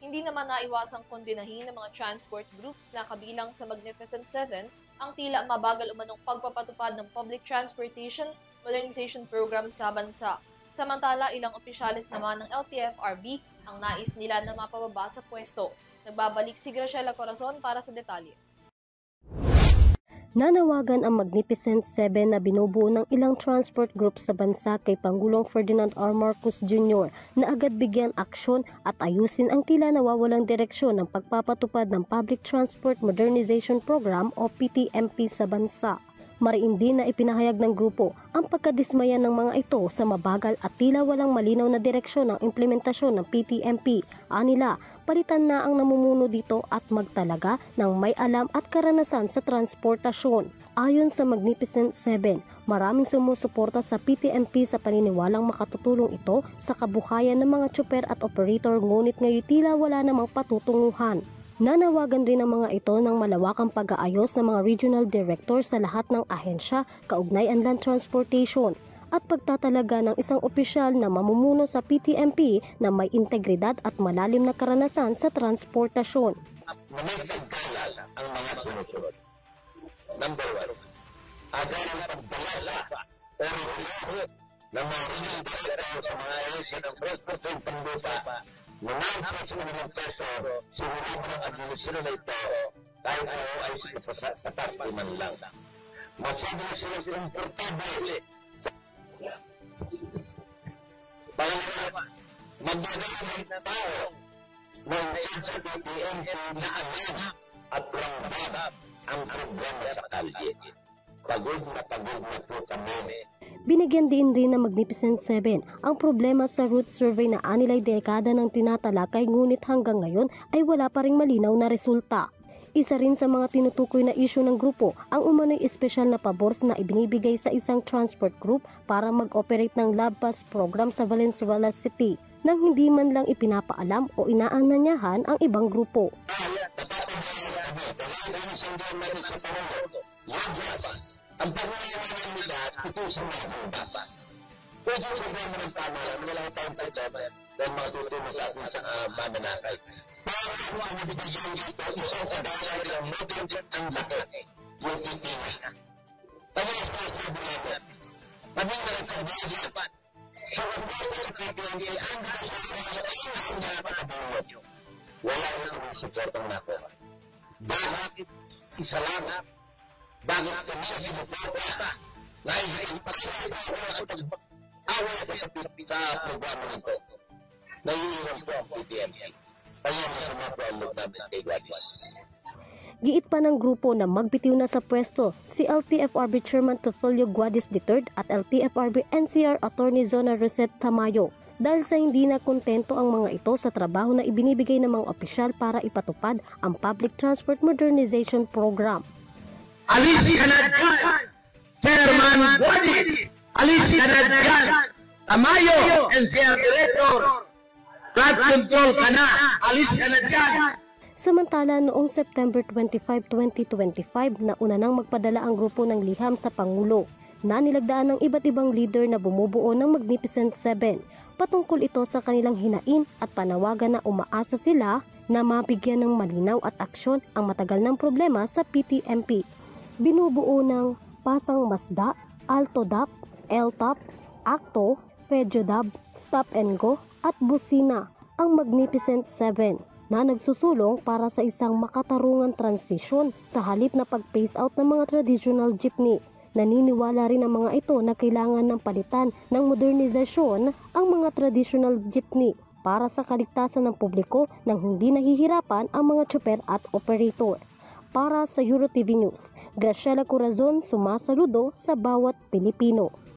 Hindi naman naiwasang kondinahin ng mga transport groups na kabilang sa Magnificent Seven ang tila mabagal umanong pagpapatupad ng public transportation modernization program sa bansa. Samantala, ilang opisyalis naman ng LTFRB ang nais nila na mapababa sa pwesto. Nagbabalik si Graciela Corazon para sa detalye. Nanawagan ang Magnificent Seven na binubuo ng ilang transport group sa bansa kay Pangulong Ferdinand R. Marcos Jr. na agad bigyan aksyon at ayusin ang tila nawawalang direksyon ng pagpapatupad ng Public Transport Modernization Program o PTMP sa bansa. Mariin din na ipinahayag ng grupo ang pagkadismaya ng mga ito sa mabagal at tila walang malinaw na direksyon ng implementasyon ng PTMP. Anila, palitan na ang namumuno dito at magtalaga ng may alam at karanasan sa transportasyon. Ayon sa Magnificent Seven, maraming sumusuporta sa PTMP sa paniniwalang makatutulong ito sa kabuhayan ng mga tsuper at operator, ngunit ngayon tila wala namang patutunguhan. Nanawagan rin ang mga ito ng malawakang pag-aayos ng mga regional director sa lahat ng ahensya kaugnay ang land transportation at pagtatalaga ng isang opisyal na mamumuno sa PTMP na may integridad at malalim na karanasan sa transportasyon. May pagkalal ang mga sumusunod. Number 1, agad ang pagdala o report ng mga regional director sa mga ahensya ng transportation panglupa. Ngunit sa mga peso, siguro ng administrasyon na ito, kahit sa OIC sa pasti man lang. Masyado na sila komportable. Pangalawa, magdadala na tao ng sa PTMP na alam at ramdam ang problema sa kalye. Pagod na po kami. Binigyan din ng Magnificent Seven ang problema sa route survey na anilay dekada ng tinatalakay, ngunit hanggang ngayon ay wala pa ring malinaw na resulta. Isa rin sa mga tinutukoy na isyu ng grupo ang umano'y espesyal na pabors na ibinibigay sa isang transport group para mag-operate ng lab pass program sa Valenzuela City nang hindi man lang ipinapaalam o inaanyayahan ang ibang grupo. Ang pangangailangan nila ito sa mga bambas. Pwede yung programa ng pamahalaan, walang tayong tayo dahil mga tutulong sa atin sa mananakay. Para kung ang nabibigyan dito, isang kagaya ng modern ang laki, yung itinay. Kaya ito ang sabi namin, kami na lang kagaya sa pagbawa sa PTMP, ang nasa mga nakabunod. Wala yung supportang nakuha. Bakit isa lang? Bakit kami sa sinuporta na ipagsasabi at pag-away sa programa nito? Naiiwan po ang PTMP. Kaya masama po ang loob namin kay Gladys. Giit pa ng grupo na magbitiw na sa pwesto si LTFRB Chairman Teofilio Guadis III at LTFRB NCR Attorney Zona Reset Tamayo dahil sa hindi na kontento ang mga ito sa trabaho na ibinibigay ng mga opisyal para ipatupad ang Public Transport Modernization Program. Alis ka na dyan, Chairman Guadis! Alis ka na dyan, Tamayo, NCR Director! Flood control ka na! Alis ka na dyan! Samantala, noong September 25, 2025, nauna nang magpadala ang grupo ng liham sa Pangulo na nilagdaan ng iba't ibang leader na bumubuo ng Magnificent Seven. Patungkol ito sa kanilang hinain at panawagan na umaasa sila na mabigyan ng malinaw at aksyon ang matagal ng problema sa PTMP. Binubuo ng Pasang Masda, Altodap, LTOP, Acto, Fedjodab, Stop and Go at Busina ang Magnificent Seven na nagsusulong para sa isang makatarungan transisyon sa halip na pag-phase out ng mga traditional jeepney. Naniniwala rin ang mga ito na kailangan ng palitan ng modernisasyon ang mga traditional jeepney para sa kaligtasan ng publiko nang hindi nahihirapan ang mga tsuper at operator. Para sa EuroTV News, Graciela Corazon, sumasaludo sa bawat Pilipino.